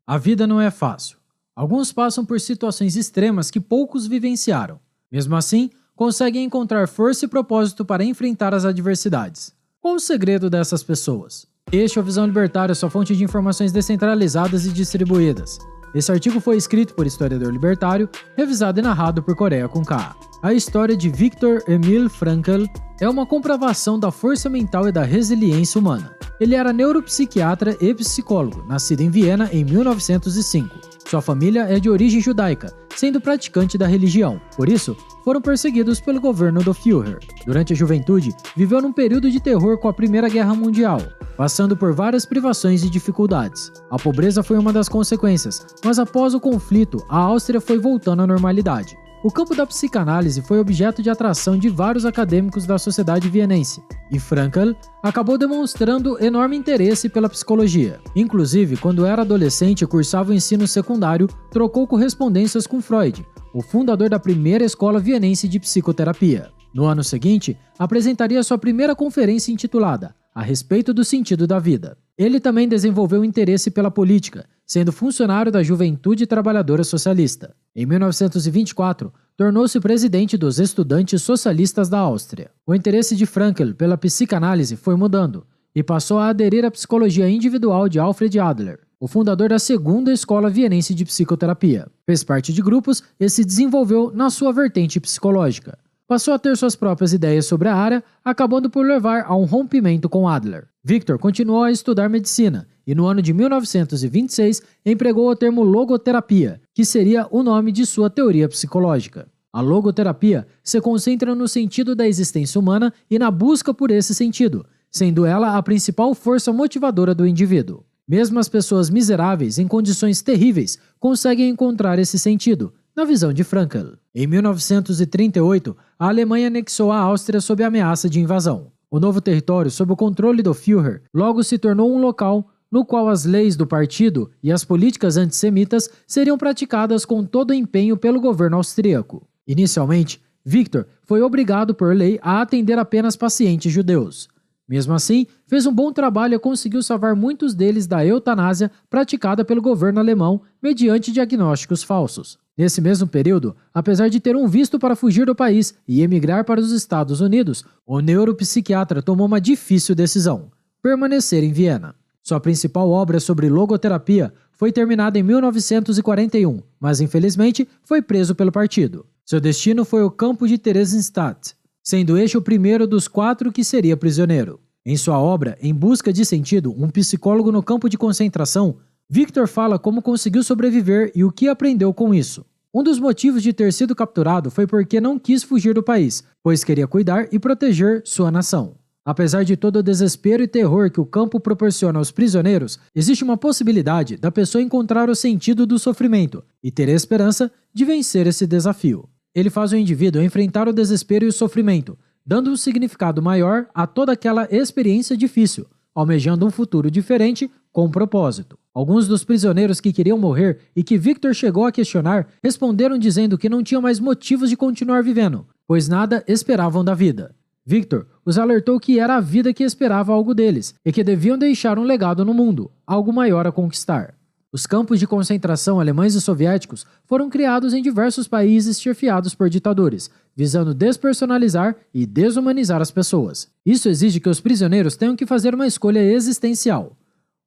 A vida não é fácil. Alguns passam por situações extremas que poucos vivenciaram. Mesmo assim, conseguem encontrar força e propósito para enfrentar as adversidades. Qual o segredo dessas pessoas? Este é o Visão Libertária, sua fonte de informações descentralizadas e distribuídas. Esse artigo foi escrito por historiador libertário, revisado e narrado por Coreia com K. A história de Viktor Emil Frankl é uma comprovação da força mental e da resiliência humana. Ele era neuropsiquiatra e psicólogo, nascido em Viena em 1905. Sua família é de origem judaica, sendo praticante da religião. Por isso, foram perseguidos pelo governo do Führer. Durante a juventude, viveu num período de terror com a Primeira Guerra Mundial, passando por várias privações e dificuldades. A pobreza foi uma das consequências, mas após o conflito, a Áustria foi voltando à normalidade. O campo da psicanálise foi objeto de atração de vários acadêmicos da sociedade vienense, e Frankl acabou demonstrando enorme interesse pela psicologia. Inclusive, quando era adolescente e cursava o ensino secundário, trocou correspondências com Freud, o fundador da primeira escola vienense de psicoterapia. No ano seguinte, apresentaria sua primeira conferência intitulada A respeito do sentido da vida. Ele também desenvolveu interesse pela política, sendo funcionário da Juventude Trabalhadora Socialista. Em 1924, tornou-se presidente dos Estudantes Socialistas da Áustria. O interesse de Frankl pela psicanálise foi mudando, e passou a aderir à psicologia individual de Alfred Adler, o fundador da segunda escola vienense de psicoterapia. Fez parte de grupos e se desenvolveu na sua vertente psicológica. Passou a ter suas próprias ideias sobre a área, acabando por levar a um rompimento com Adler. Viktor continuou a estudar medicina e no ano de 1926 empregou o termo logoterapia, que seria o nome de sua teoria psicológica. A logoterapia se concentra no sentido da existência humana e na busca por esse sentido, sendo ela a principal força motivadora do indivíduo. Mesmo as pessoas miseráveis em condições terríveis conseguem encontrar esse sentido, na visão de Frankl. Em 1938, a Alemanha anexou a Áustria sob ameaça de invasão. O novo território, sob o controle do Führer, logo se tornou um local no qual as leis do partido e as políticas antissemitas seriam praticadas com todo empenho pelo governo austríaco. Inicialmente, Viktor foi obrigado por lei a atender apenas pacientes judeus. Mesmo assim, fez um bom trabalho e conseguiu salvar muitos deles da eutanásia praticada pelo governo alemão mediante diagnósticos falsos. Nesse mesmo período, apesar de ter um visto para fugir do país e emigrar para os Estados Unidos, o neuropsiquiatra tomou uma difícil decisão: permanecer em Viena. Sua principal obra sobre logoterapia foi terminada em 1941, mas infelizmente foi preso pelo partido. Seu destino foi o campo de Theresienstadt, sendo este o primeiro dos 4 que seria prisioneiro. Em sua obra, Em Busca de Sentido, um psicólogo no campo de concentração, Viktor fala como conseguiu sobreviver e o que aprendeu com isso. Um dos motivos de ter sido capturado foi porque não quis fugir do país, pois queria cuidar e proteger sua nação. Apesar de todo o desespero e terror que o campo proporciona aos prisioneiros, existe uma possibilidade da pessoa encontrar o sentido do sofrimento e ter a esperança de vencer esse desafio. Ele faz o indivíduo enfrentar o desespero e o sofrimento, dando um significado maior a toda aquela experiência difícil, almejando um futuro diferente com propósito. Alguns dos prisioneiros que queriam morrer e que Viktor chegou a questionar responderam dizendo que não tinham mais motivos de continuar vivendo, pois nada esperavam da vida. Viktor os alertou que era a vida que esperava algo deles e que deviam deixar um legado no mundo, algo maior a conquistar. Os campos de concentração alemães e soviéticos foram criados em diversos países chefiados por ditadores, visando despersonalizar e desumanizar as pessoas. Isso exige que os prisioneiros tenham que fazer uma escolha existencial.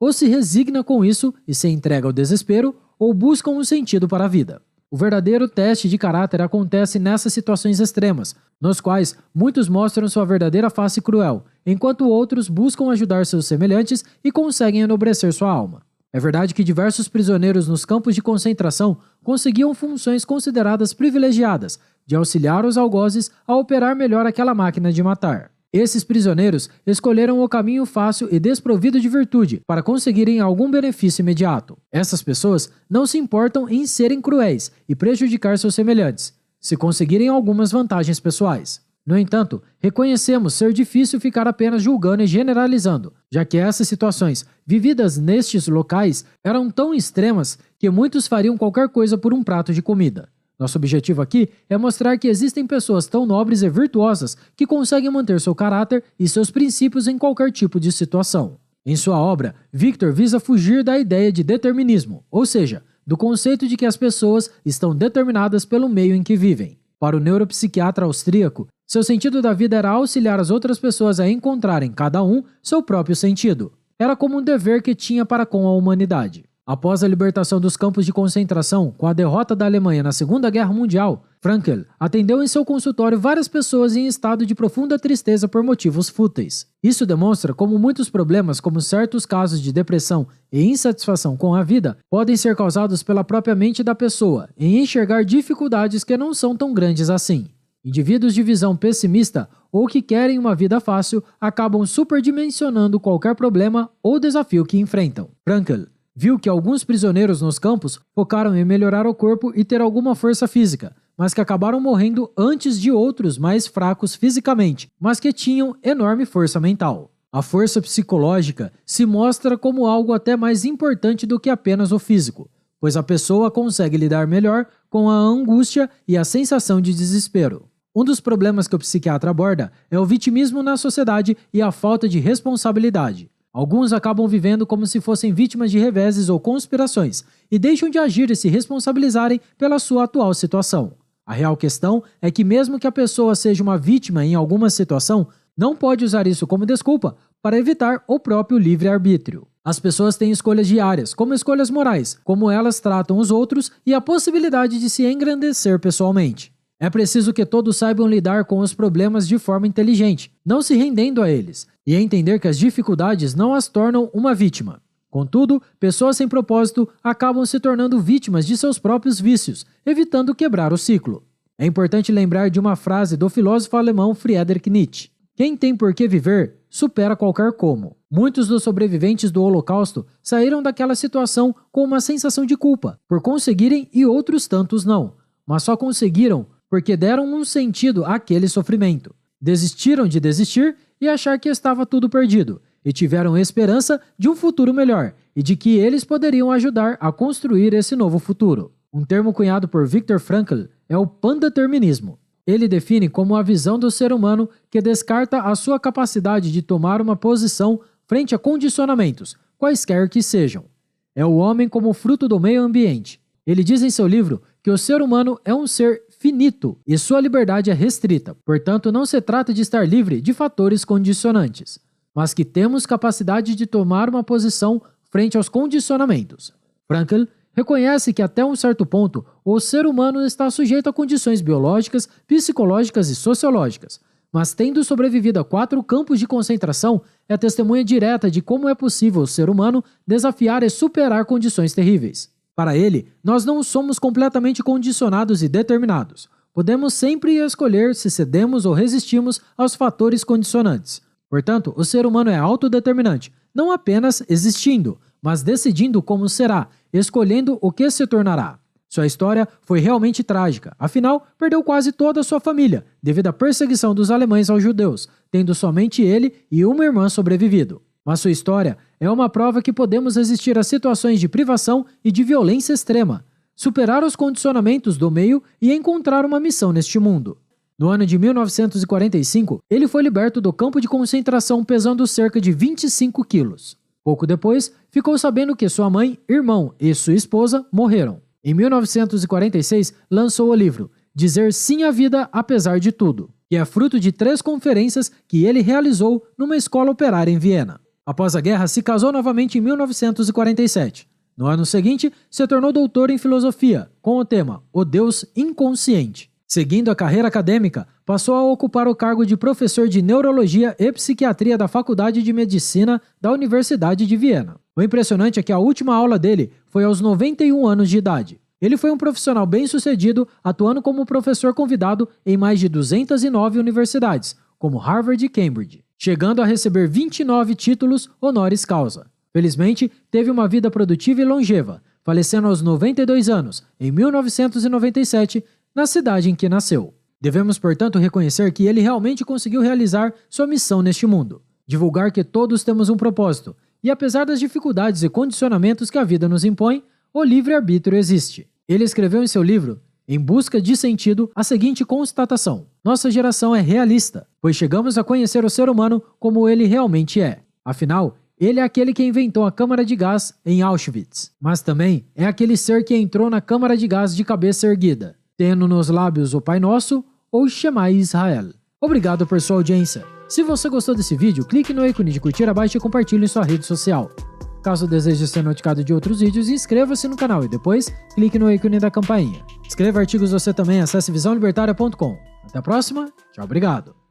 Ou se resigna com isso e se entrega ao desespero, ou buscam um sentido para a vida. O verdadeiro teste de caráter acontece nessas situações extremas, nos quais muitos mostram sua verdadeira face cruel, enquanto outros buscam ajudar seus semelhantes e conseguem enobrecer sua alma. É verdade que diversos prisioneiros nos campos de concentração conseguiam funções consideradas privilegiadas, de auxiliar os algozes a operar melhor aquela máquina de matar. Esses prisioneiros escolheram o caminho fácil e desprovido de virtude para conseguirem algum benefício imediato. Essas pessoas não se importam em serem cruéis e prejudicar seus semelhantes, se conseguirem algumas vantagens pessoais. No entanto, reconhecemos ser difícil ficar apenas julgando e generalizando, já que essas situações vividas nestes locais eram tão extremas que muitos fariam qualquer coisa por um prato de comida. Nosso objetivo aqui é mostrar que existem pessoas tão nobres e virtuosas que conseguem manter seu caráter e seus princípios em qualquer tipo de situação. Em sua obra, Victor visa fugir da ideia de determinismo, ou seja, do conceito de que as pessoas estão determinadas pelo meio em que vivem. Para o neuropsiquiatra austríaco, seu sentido da vida era auxiliar as outras pessoas a encontrarem, cada um, seu próprio sentido. Era como um dever que tinha para com a humanidade. Após a libertação dos campos de concentração, com a derrota da Alemanha na Segunda Guerra Mundial, Frankl atendeu em seu consultório várias pessoas em estado de profunda tristeza por motivos fúteis. Isso demonstra como muitos problemas, como certos casos de depressão e insatisfação com a vida, podem ser causados pela própria mente da pessoa em enxergar dificuldades que não são tão grandes assim. Indivíduos de visão pessimista ou que querem uma vida fácil acabam superdimensionando qualquer problema ou desafio que enfrentam. Frankl viu que alguns prisioneiros nos campos focaram em melhorar o corpo e ter alguma força física, mas que acabaram morrendo antes de outros mais fracos fisicamente, mas que tinham enorme força mental. A força psicológica se mostra como algo até mais importante do que apenas o físico, pois a pessoa consegue lidar melhor com a angústia e a sensação de desespero. Um dos problemas que o psiquiatra aborda é o vitimismo na sociedade e a falta de responsabilidade. Alguns acabam vivendo como se fossem vítimas de reveses ou conspirações e deixam de agir e se responsabilizarem pela sua atual situação. A real questão é que mesmo que a pessoa seja uma vítima em alguma situação, não pode usar isso como desculpa para evitar o próprio livre-arbítrio. As pessoas têm escolhas diárias, como escolhas morais, como elas tratam os outros e a possibilidade de se engrandecer pessoalmente. É preciso que todos saibam lidar com os problemas de forma inteligente, não se rendendo a eles, e entender que as dificuldades não as tornam uma vítima. Contudo, pessoas sem propósito acabam se tornando vítimas de seus próprios vícios, evitando quebrar o ciclo. É importante lembrar de uma frase do filósofo alemão Friedrich Nietzsche: "Quem tem por que viver, supera qualquer como." Muitos dos sobreviventes do Holocausto saíram daquela situação com uma sensação de culpa por conseguirem e outros tantos não, mas só conseguiram porque deram um sentido àquele sofrimento. Desistiram de desistir e achar que estava tudo perdido, e tiveram esperança de um futuro melhor e de que eles poderiam ajudar a construir esse novo futuro. Um termo cunhado por Viktor Frankl é o pandeterminismo. Ele define como a visão do ser humano que descarta a sua capacidade de tomar uma posição frente a condicionamentos, quaisquer que sejam. É o homem como fruto do meio ambiente. Ele diz em seu livro que o ser humano é um ser finito e sua liberdade é restrita, portanto não se trata de estar livre de fatores condicionantes, mas que temos capacidade de tomar uma posição frente aos condicionamentos. Frankl reconhece que até um certo ponto o ser humano está sujeito a condições biológicas, psicológicas e sociológicas, mas tendo sobrevivido a 4 campos de concentração, é testemunha direta de como é possível o ser humano desafiar e superar condições terríveis. Para ele, nós não somos completamente condicionados e determinados. Podemos sempre escolher se cedemos ou resistimos aos fatores condicionantes. Portanto, o ser humano é autodeterminante, não apenas existindo, mas decidindo como será, escolhendo o que se tornará. Sua história foi realmente trágica, afinal, perdeu quase toda a sua família, devido à perseguição dos alemães aos judeus, tendo somente ele e uma irmã sobrevivido. Mas sua história é uma prova que podemos resistir a situações de privação e de violência extrema, superar os condicionamentos do meio e encontrar uma missão neste mundo. No ano de 1945, ele foi liberto do campo de concentração pesando cerca de 25 quilos. Pouco depois, ficou sabendo que sua mãe, irmão e sua esposa morreram. Em 1946, lançou o livro Dizer Sim à Vida Apesar de Tudo, que é fruto de 3 conferências que ele realizou numa escola operária em Viena. Após a guerra, se casou novamente em 1947. No ano seguinte, se tornou doutor em filosofia, com o tema O Deus Inconsciente. Seguindo a carreira acadêmica, passou a ocupar o cargo de professor de neurologia e psiquiatria da Faculdade de Medicina da Universidade de Viena. O impressionante é que a última aula dele foi aos 91 anos de idade. Ele foi um profissional bem-sucedido, atuando como professor convidado em mais de 209 universidades, como Harvard e Cambridge, chegando a receber 29 títulos honoris causa. Felizmente, teve uma vida produtiva e longeva, falecendo aos 92 anos, em 1997, na cidade em que nasceu. Devemos, portanto, reconhecer que ele realmente conseguiu realizar sua missão neste mundo, divulgar que todos temos um propósito, e apesar das dificuldades e condicionamentos que a vida nos impõe, o livre-arbítrio existe. Ele escreveu em seu livro, Em Busca de Sentido, a seguinte constatação: nossa geração é realista, pois chegamos a conhecer o ser humano como ele realmente é. Afinal, Ele é aquele que inventou a câmara de gás em Auschwitz, mas também é aquele ser que entrou na câmara de gás de cabeça erguida, tendo nos lábios o Pai Nosso ou Shema Israel. Obrigado por sua audiência. Se você gostou desse vídeo, clique no ícone de curtir abaixo e compartilhe em sua rede social. Caso deseje ser notificado de outros vídeos, inscreva-se no canal e depois clique no ícone da campainha. Escreva artigos você também, acesse visãolibertaria.com. Até a próxima, tchau, obrigado.